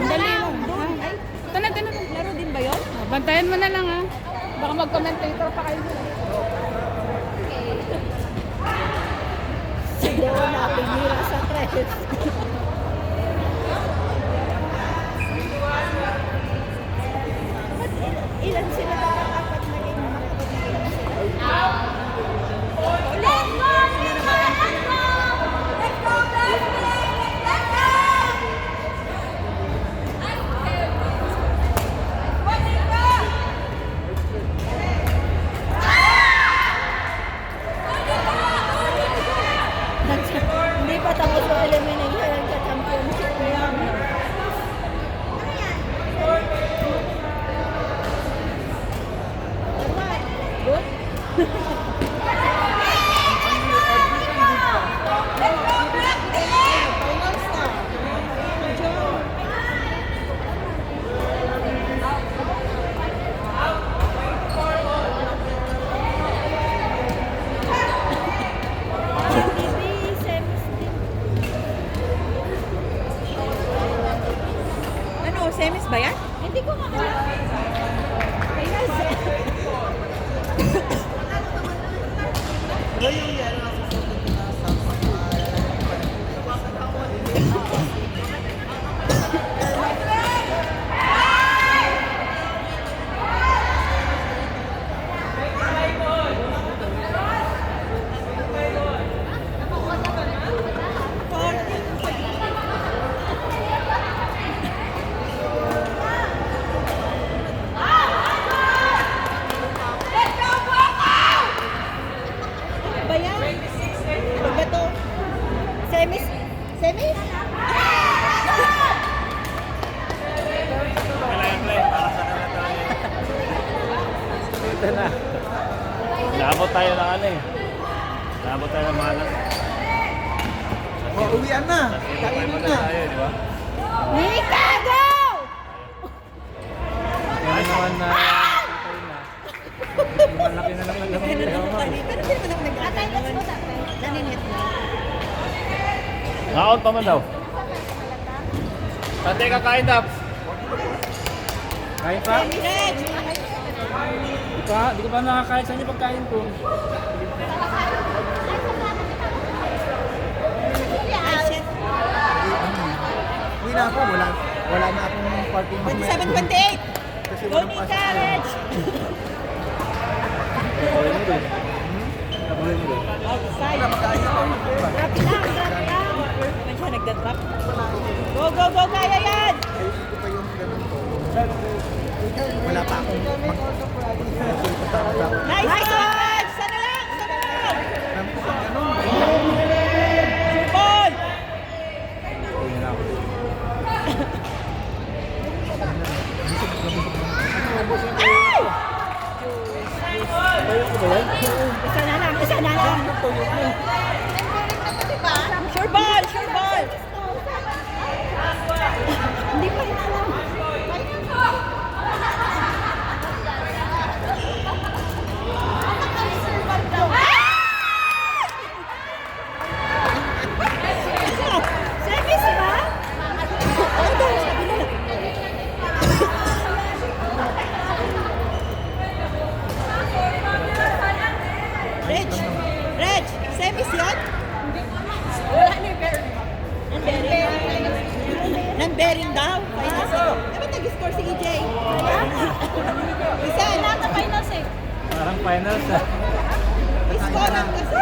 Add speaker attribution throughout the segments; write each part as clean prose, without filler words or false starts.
Speaker 1: Sandali lang. Doon. Ay, ito na.
Speaker 2: Laro din ba yun?
Speaker 1: Bantayan mo na lang ha. Baka mag-commentator pa kayo.
Speaker 2: Hindi ko napinira sa tres. Ilan sila dapat apat naging makapag-ilan sila? Hindi pa tapos yung elimination sa championship na yan. Good? Ano, semis ba yan? Hindi ko nga alam. Ba yan? Ano ba to? Semis? Semis?
Speaker 3: Ito na. Labot tayo ng ano eh. Labot tayo ng mga anak.
Speaker 4: Uwian na. Kainin na.
Speaker 3: Tayo, di ba?
Speaker 2: Nika, go!
Speaker 3: Yan naman na patay na. Malaki na lang ang lamang.
Speaker 2: Pero hindi naman ako nag-atay. Naninit na.
Speaker 3: Nakaon pa man daw. Tatay kakain daw. Kain pa?
Speaker 2: Red!
Speaker 3: Di ko pa nakakain sa inyo pagkain ko.
Speaker 2: Ay, shit.
Speaker 4: Uwi na ako. Wala na akong parking.
Speaker 2: 27-28.
Speaker 4: Kasi
Speaker 2: Go,
Speaker 4: walang
Speaker 2: Nika,
Speaker 4: pasok.
Speaker 2: Red!
Speaker 3: Kabuhin mo doon. Kabuhin mo doon.
Speaker 2: Outside. Drop lang. Naman siya nagda-drop. Go, go, go! Kaya yan!
Speaker 4: Ayusin ko pa yung ganun ko. Wala pa akong
Speaker 2: Nice one! Sana lang! Sana lang! Ball! Ay! Isa na lang! Isa na lang! Sure ball! Sure ball! Hindi pa rin alam. Semis ba? Ano daw? Sabi nila. Reg! Reg! Semis yun? Wala ni Berin. Nang-bearing daw. Dapat nag-score si EJ. Isa, nasa finals eh.
Speaker 3: Parang finals ah.
Speaker 2: Score ang kasi.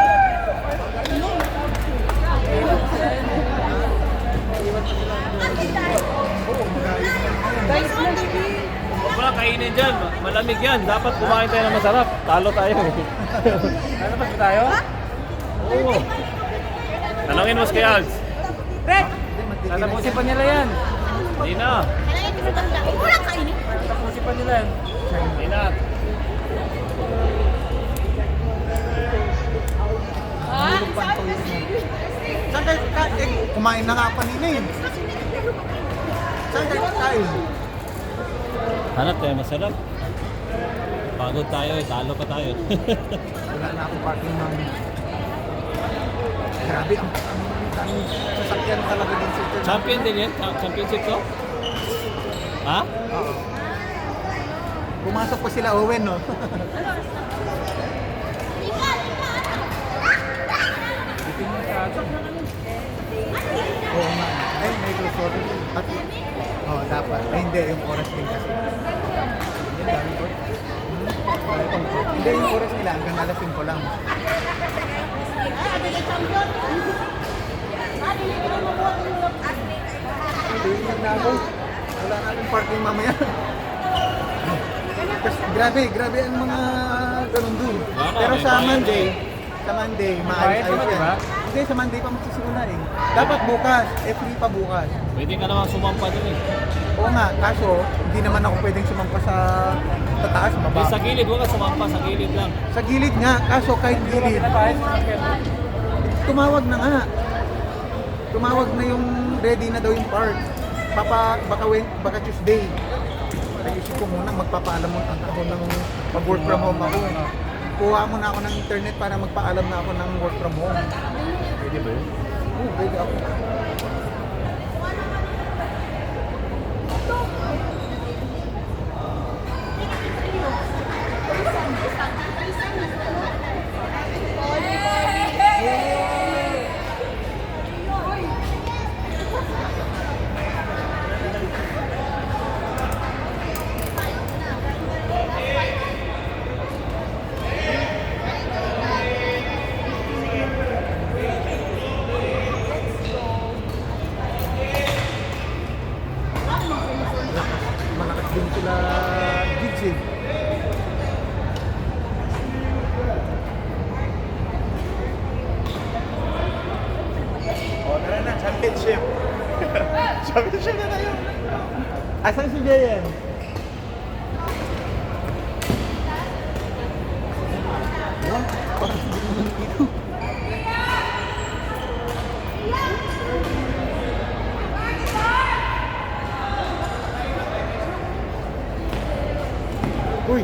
Speaker 2: Guys,
Speaker 3: Huwag mo lang kainin dyan. Malamig yan. Dapat kumain tayo ng masarap. Talo tayo. Ano ba tayo? Oo. Tanongin mo si Alds.
Speaker 2: Red!
Speaker 3: Tatapusin pa nila yan. Hindi na.
Speaker 2: Walang kainin.
Speaker 3: Tatapusin pa nila yan. Hindi na.
Speaker 4: Saan kayo kakain? Kumain na nga kanina eh. Saan kayo kakain?
Speaker 3: Hanap tayo masarap. Pagod tayo eh. Talo pa tayo.
Speaker 4: Wala na akong parking ng... Grabe, ang sasakyan talaga din sa ito.
Speaker 3: Champion din yan? Championship to? Ha?
Speaker 4: Oo. Pumasok pa sila Owen, no? Oo nga. Ay, may grocery. At, dapat. Ay, hindi. Yung oras din kasi. Yan, dami ko. Hindi, yung oras nila. Hanggang alas 5 lang. Hindi, nagnagaw. Wala na akong parking mamaya. Kasi grabe ang mga ganun dun.
Speaker 3: Baka,
Speaker 4: Pero
Speaker 3: may
Speaker 4: sa
Speaker 3: bayad
Speaker 4: Monday, maayos yan. Hindi, sa Monday pa magsisimula eh. Dapat bukas, free pa bukas.
Speaker 3: Pwede ka naman sumampa dun eh.
Speaker 4: Oo nga, kaso hindi naman ako pwedeng sumampa sa tataas,
Speaker 3: Hindi,
Speaker 4: baba.
Speaker 3: sa gilid, huwag ka sumampa, sa gilid lang.
Speaker 4: Sa gilid nga, kaso kahit gilid, tumawag na nga. Tumawag na yung ready na daw yung park. Baka Tuesday. Naisip ko muna, magpapaalam mo ako ng pag-work from home ako. Kuha mo na ako ng internet para magpaalam na ako ng work from home.
Speaker 3: Pwede ba yun?
Speaker 4: Oo, pwede ako. Malakas din sila gigs eh. Tara na, championship. Championship na tayo. Asan si Jayen? Wah, parang hindi naman dito. Uy!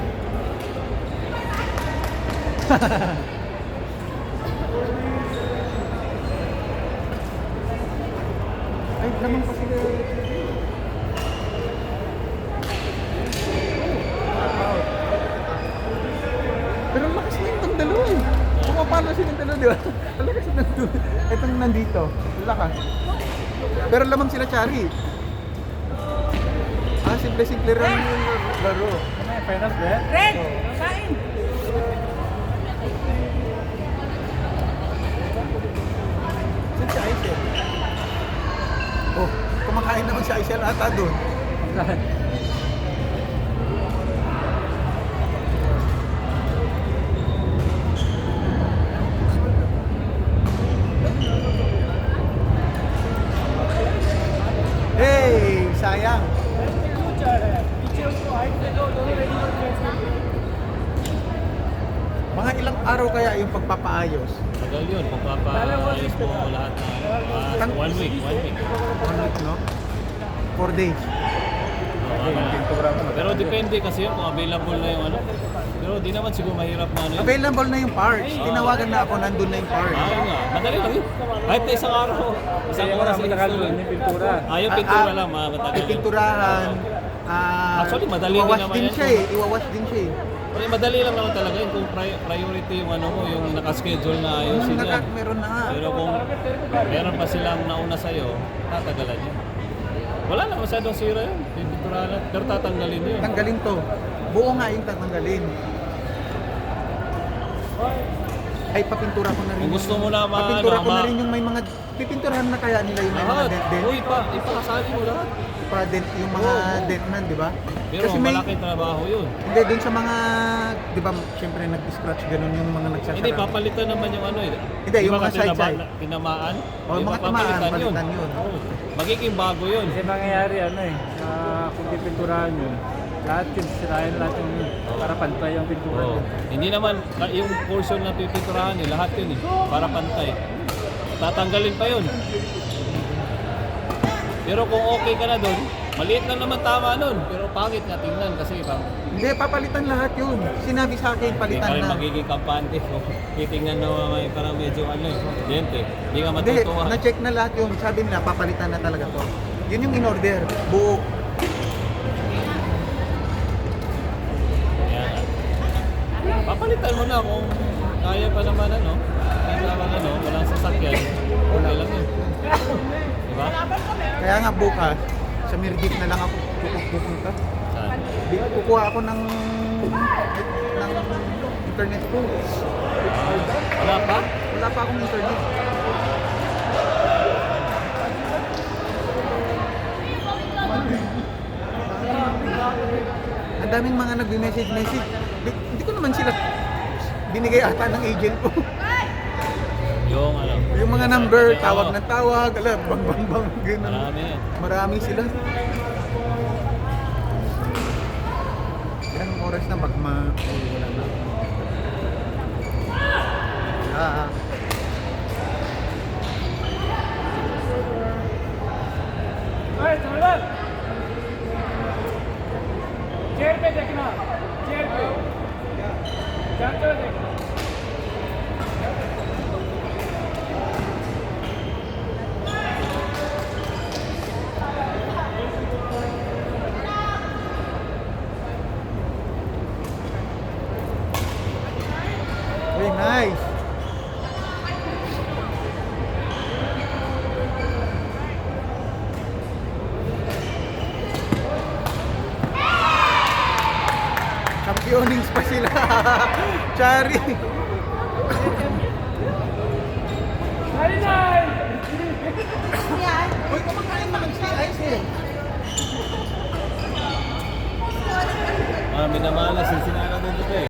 Speaker 4: Ay, naman pa sila. Pero ang lakas na yung dalawa eh. Pumapalo silang dalawa, di ba? Ang lakas na itong nandito. Ang lakas. Pero lamang sila Chari. Simple-simple lang yung laro.
Speaker 2: Red! Kain!
Speaker 4: Saan si Aisel? Oh, kumakain naman si Aisel ata doon. Hey, sayang. Mga ilang araw kaya yung pagpapaayos?
Speaker 3: Tagal yun, pagpapaayos mo lahat na 1 week.
Speaker 4: 1 week, no? 4 days.
Speaker 3: Pero depende kasi yun kung available na yung ano. Pero di naman siguro mahirap na ano yun.
Speaker 4: Available na yung parts. Tinawagan na ako, nandun na yung parts.
Speaker 3: Ayun nga, madali lang yun. Kahit na isang araw, isang oras yung install.
Speaker 2: Yung pintura.
Speaker 3: Yung pintura lang, matagal.
Speaker 4: Pipinturahan.
Speaker 3: Actually, madali din
Speaker 4: iwawash
Speaker 3: naman
Speaker 4: din
Speaker 3: yan.
Speaker 4: siya eh. Iwawash din siya eh.
Speaker 3: Madali lang naman talaga yun kung priority yung ano mo, yung nakaschedule na ayusin yan.
Speaker 4: Meron na nga.
Speaker 3: Pero kung meron pa silang nauna sa'yo, tatagalan yun. Wala na masyadong sira yun. Pipinturahan lang. Pero tatanggalin yun.
Speaker 4: Tanggalin to. Buo nga yung tatanggalin. Ay, papintura ko na rin.
Speaker 3: Kung gusto mo na
Speaker 4: Papintura ko na rin yung may mga... Pipinturahan na kaya nila yung may mga dent-dent.
Speaker 3: Uy, ipakasali mo lahat.
Speaker 4: Yung mga dentman, di ba?
Speaker 3: Pero malaking trabaho yun.
Speaker 4: Hindi, dun sa mga... Di ba, siyempre nag-scratch ganun yung mga nagsasara.
Speaker 3: Hindi, papalitan naman yung ano eh.
Speaker 4: Hindi, yung
Speaker 3: Di ba
Speaker 4: mga
Speaker 3: kasi
Speaker 4: side-side.
Speaker 3: tinamaan?
Speaker 4: O,
Speaker 3: Di ba,
Speaker 4: mga tamaan,
Speaker 3: papalitan
Speaker 4: palitan yun.
Speaker 3: Oo. Magiging bago yun.
Speaker 2: Kasi mangyayari kung pipinturahan nyo, lahat yun, sirayan lahat yung para pantay ang pintura.
Speaker 3: Oo. Hindi naman, yung portion na pipinturahan eh, lahat yun eh, para pantay. Tatanggalin pa yun. Pero kung okay ka na doon, maliit lang naman tama nun. Pero pangit nga tingnan kasi
Speaker 4: Hindi, papalitan lahat yun. Sinabi sa akin,
Speaker 3: hindi
Speaker 4: palitan
Speaker 3: ka rin
Speaker 4: na.
Speaker 3: magiging kampante. Titingnan na may parang medyo ano eh, dente. Hindi ka
Speaker 4: Hindi,
Speaker 3: matutuwa.
Speaker 4: na-check na lahat yun. Sabi nila, papalitan na talaga to. Yun yung in-order. Buo.
Speaker 3: Papalitan mo na kung kaya pa naman ano. Hindi naman ano, walang sasakyan. Okay lang yun. Diba?
Speaker 4: Kaya nga bukas, sa Mirgit na lang ako pupunta.
Speaker 3: Saan?
Speaker 4: Kukuha ako ng internet ko.
Speaker 3: Wala pa?
Speaker 4: Wala pa akong internet. Ang daming mga nagme-message. Hindi ko naman sila binigay ata ng agent ko.
Speaker 3: Yung ano.
Speaker 4: Yung mga number, tawag ng tawag, alam, bang, gano'n.
Speaker 3: Marami yan.
Speaker 4: Marami sila. Ilang oras na pag wala na. Ah.
Speaker 1: Hey, Samuel! Chair पे देखना चेयर पे जानते हो देखना
Speaker 4: Very nice. Championings pa sila. Chari.
Speaker 1: Very nice!
Speaker 4: Uy, kumakain naman si Ice eh.
Speaker 3: Minamahal na sila